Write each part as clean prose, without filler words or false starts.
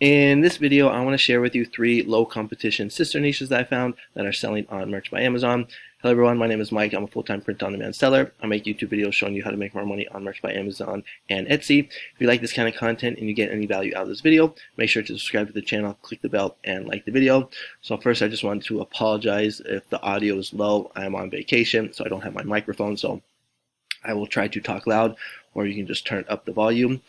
In this video, I want to share with you 3 low competition sister niches that I found that are selling on Merch by Amazon. Hello everyone, my name is Mike. I'm a full-time print-on-demand seller. I make YouTube videos showing you how to make more money on Merch by Amazon and Etsy. If you like this kind of content and you get any value out of this video, make sure to subscribe to the channel, click the bell, and like the video. So first, I just wanted to apologize if the audio is low. I am on vacation, so I don't have my microphone, so I will try to talk loud, or you can just turn up the volume.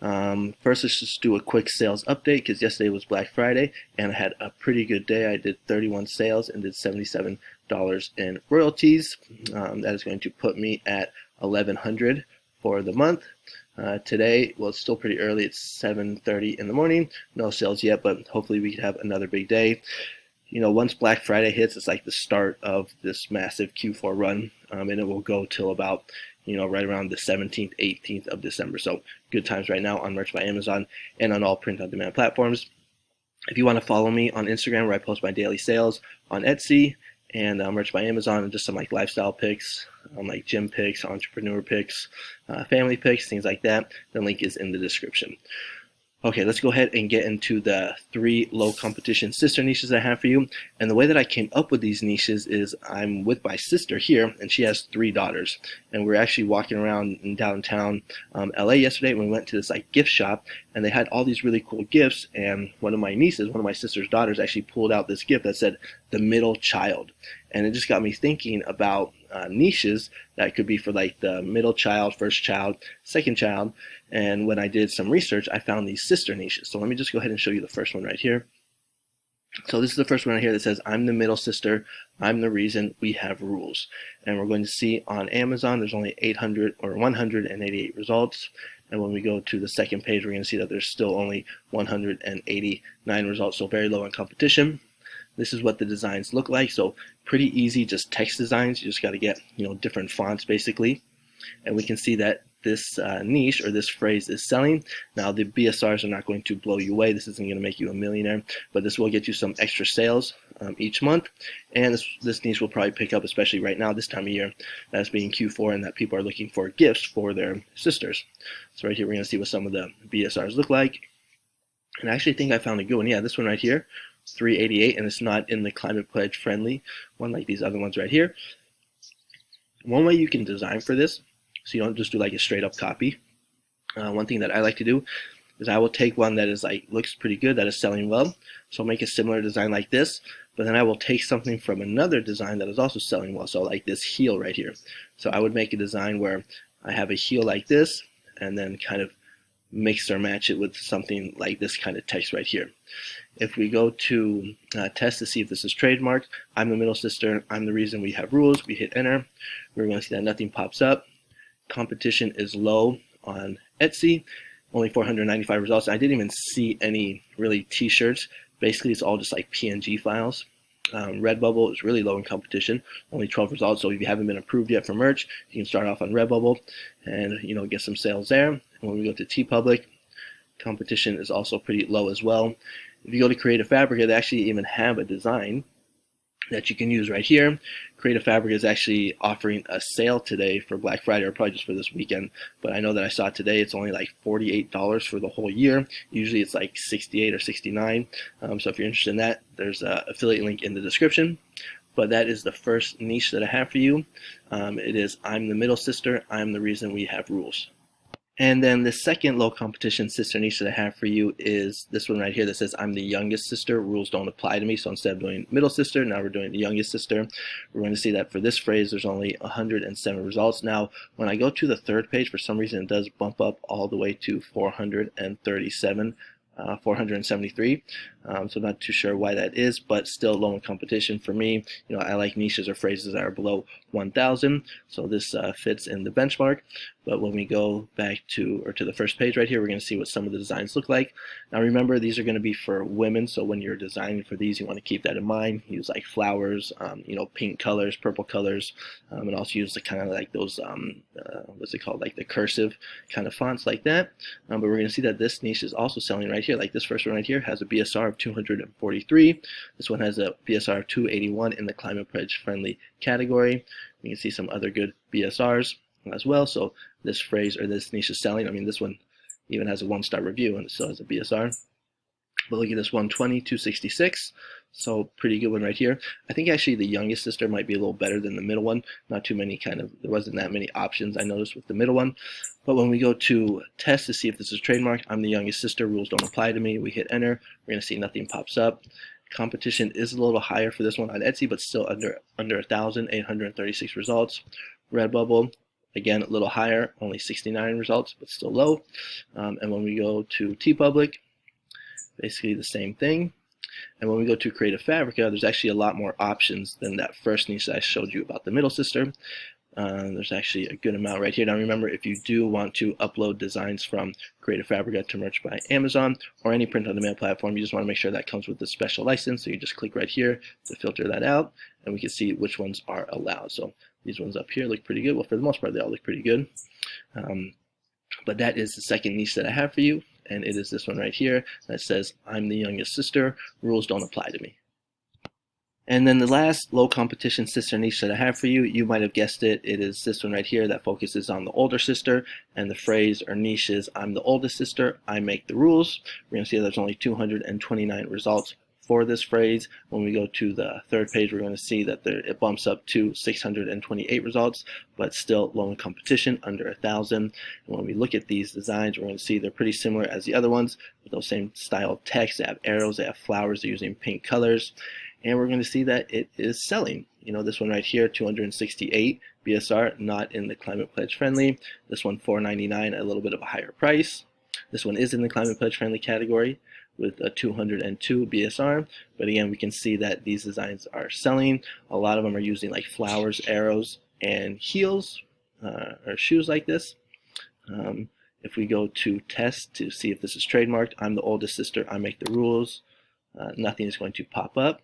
First, let's just do a quick sales update because yesterday was Black Friday and I had a pretty good day. I did 31 sales and did $77 in royalties. That is going to put me at $1,100 for the month. Today, well, it's still pretty early. It's 7:30 in the morning. No sales yet, but hopefully we can have another big day. You know, once Black Friday hits, it's like the start of this massive Q4 run, and it will go till about, right around the 17th, 18th of December. So good times right now on Merch by Amazon and on all print-on-demand platforms. If you want to follow me on Instagram, where I post my daily sales, on Etsy, and Merch by Amazon, and just some like lifestyle pics, like gym pics, entrepreneur pics, family pics, things like that, the link is in the description. Okay, let's go ahead and get into the 3 low competition sister niches I have for you. And the way that I came up with these niches is I'm with my sister here, and she has 3 daughters. And we're actually walking around in downtown LA yesterday when we went to this like gift shop, and they had all these really cool gifts. And one of my nieces, one of my sister's daughters, actually pulled out this gift that said the middle child. And it just got me thinking about niches that could be for like the middle child, first child, second child. And when I did some research, I found these sister niches. So let me just go ahead and show you the first one right here. So this is the first one right here that says, I'm the middle sister, I'm the reason we have rules. And we're going to see on Amazon, there's only 800 or 188 results. And when we go to the second page, we're going to see that there's still only 189 results, so very low in competition. This is what the designs look like. So pretty easy, just text designs. You just got to get, different fonts basically. And we can see that this niche or this phrase is selling. Now the BSRs are not going to blow you away. This isn't going to make you a millionaire, but this will get you some extra sales each month. And this niche will probably pick up, especially right now, this time of year, that's being Q4 and that people are looking for gifts for their sisters. So right here, we're going to see what some of the BSRs look like. And I actually think I found a good one. Yeah, this one right here, 388, and it's not in the climate pledge friendly one like these other ones right here. One way you can design for this, so you don't just do like a straight up copy. One thing that I like to do is I will take one that is like looks pretty good, that is selling well, so I'll make a similar design like this, but then I will take something from another design that is also selling well, so like this heel right here. So I would make a design where I have a heel like this and then kind of mix or match it with something like this kind of text right here. If we go to test to see if this is trademarked, I'm the middle sister, I'm the reason we have rules, we hit enter, we're going to see that nothing pops up. Competition is low on Etsy, only 495 results. I didn't even see any really t-shirts. Basically, it's all just like PNG files. Redbubble is really low in competition, only 12 results. So if you haven't been approved yet for merch, you can start off on Redbubble and get some sales there. And when we go to TeePublic, competition is also pretty low as well. If you go to Creative Fabrica, they actually even have a design that you can use right here. Creative Fabrica is actually offering a sale today for Black Friday, or probably just for this weekend, but I know that I saw it today. It's only like $48 for the whole year. Usually it's like $68 or $69. So if you're interested in that, there's an affiliate link in the description. But that is the first niche that I have for you. It is I'm the middle sister, I'm the reason we have rules. And then the second low competition sister niche that I have for you is this one right here that says I'm the youngest sister, rules don't apply to me. So instead of doing middle sister, now we're doing the youngest sister. We're going to see that for this phrase there's only 107 results. Now when I go to the third page, for some reason it does bump up all the way to 437. 473. So not too sure why that is, but still low in competition for me. I like niches or phrases that are below 1,000, so this fits in the benchmark. But when we go back to the first page right here, we're going to see what some of the designs look like. Now remember, these are going to be for women, so when you're designing for these, you want to keep that in mind. Use like flowers, pink colors, purple colors, and also use the kind of like those what's it called, like the cursive kind of fonts like that. But we're going to see that this niche is also selling right here. Like this first one right here has a BSR of 243. This one has a BSR of 281 in the climate pledge friendly category. We can see some other good BSRs as well. So this phrase or this niche is selling. I mean, this one even has a 1-star review and it still has a BSR. But look at this 120, 266. So pretty good one right here. I think actually the youngest sister might be a little better than the middle one. Not too many there wasn't that many options I noticed with the middle one. But when we go to test to see if this is trademarked, I'm the youngest sister, rules don't apply to me. We hit enter, we're gonna see nothing pops up. Competition is a little higher for this one on Etsy, but still under 1,000, 836 results. Redbubble, again, a little higher, only 69 results, but still low. And when we go to TeePublic, basically the same thing. And when we go to Creative Fabrica, there's actually a lot more options than that first niche that I showed you about the middle sister. There's actually a good amount right here. Now remember, if you do want to upload designs from Creative Fabrica to Merch by Amazon or any print-on-demand platform, you just want to make sure that comes with a special license. So you just click right here to filter that out, and we can see which ones are allowed. So these ones up here look pretty good. Well, for the most part, they all look pretty good. But that is the second niche that I have for you, and it is this one right here that says, I'm the youngest sister, rules don't apply to me. And then the last low competition sister niche that I have for you, you might have guessed it, it is this one right here that focuses on the older sister, and the phrase or niche is, I'm the oldest sister, I make the rules. We're going to see there's only 229 results for this phrase. When we go to the third page, we're going to see that it bumps up to 628 results, but still low in competition, under 1,000. And when we look at these designs, we're going to see they're pretty similar as the other ones, with those same style of text. They have arrows, they have flowers, they're using pink colors. And we're going to see that it is selling. You know, this one right here, 268 BSR, not in the Climate Pledge Friendly. This one, $4.99, a little bit of a higher price. This one is in the Climate Pledge Friendly category with a 202 BSR. But again, we can see that these designs are selling. A lot of them are using like flowers, arrows, and heels or shoes like this. If we go to test to see if this is trademarked, I'm the oldest sister, I make the rules. Nothing is going to pop up.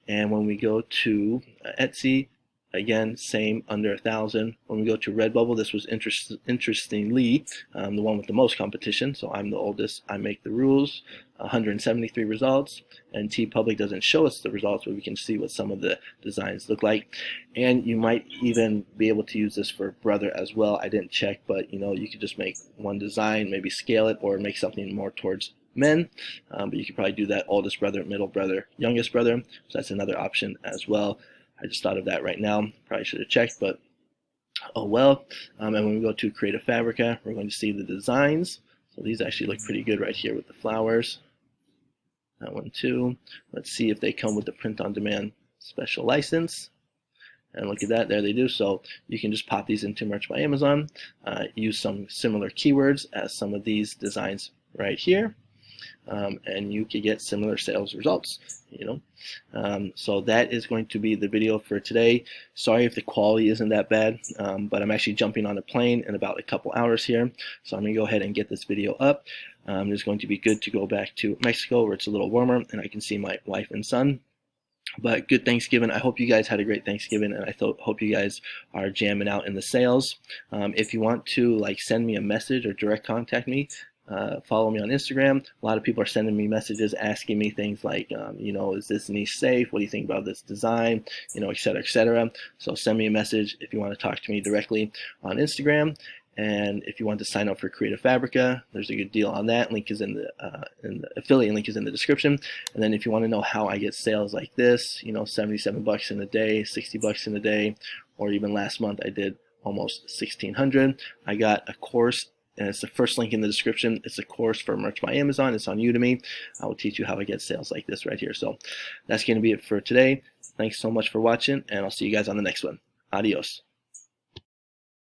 And when we go to Etsy, again, same, under 1,000. When we go to Redbubble, this was interestingly the one with the most competition. So I'm the oldest, I make the rules, 173 results. And TeePublic doesn't show us the results, but we can see what some of the designs look like. And you might even be able to use this for brother as well. I didn't check, but you know, you could just make one design, maybe scale it, or make something more towards men, but you could probably do that oldest brother, middle brother, youngest brother. So that's another option as well. I just thought of that right now. Probably should have checked, but oh well. And when we go to Creative Fabrica, we're going to see the designs. So these actually look pretty good right here with the flowers. That one too. Let's see if they come with the print-on-demand special license. And look at that, there they do. So you can just pop these into Merch by Amazon, use some similar keywords as some of these designs right here. And you could get similar sales results, you know. So that is going to be the video for today. Sorry if the quality isn't that bad, but I'm actually jumping on a plane in about a couple hours here, so I'm gonna go ahead and get this video up. It's going to be good to go back to Mexico where it's a little warmer and I can see my wife and son. But good Thanksgiving. I hope you guys had a great Thanksgiving, and I hope you guys are jamming out in the sales. If you want to like send me a message or direct contact me, follow me on Instagram. A lot of people are sending me messages asking me things like, you know, is this niche safe? What do you think about this design? You know, etc., etc. So send me a message if you want to talk to me directly on Instagram. And if you want to sign up for Creative Fabrica, there's a good deal on that. Link is in the affiliate link is in the description. And then if you want to know how I get sales like this, you know, 77 bucks in a day, 60 bucks in a day, or even last month I did almost 1,600. I got a course, and it's the first link in the description. It's a course for Merch by Amazon. It's on Udemy. I will teach you how to get sales like this right here. So that's going to be it for today. Thanks so much for watching, and I'll see you guys on the next one. Adios.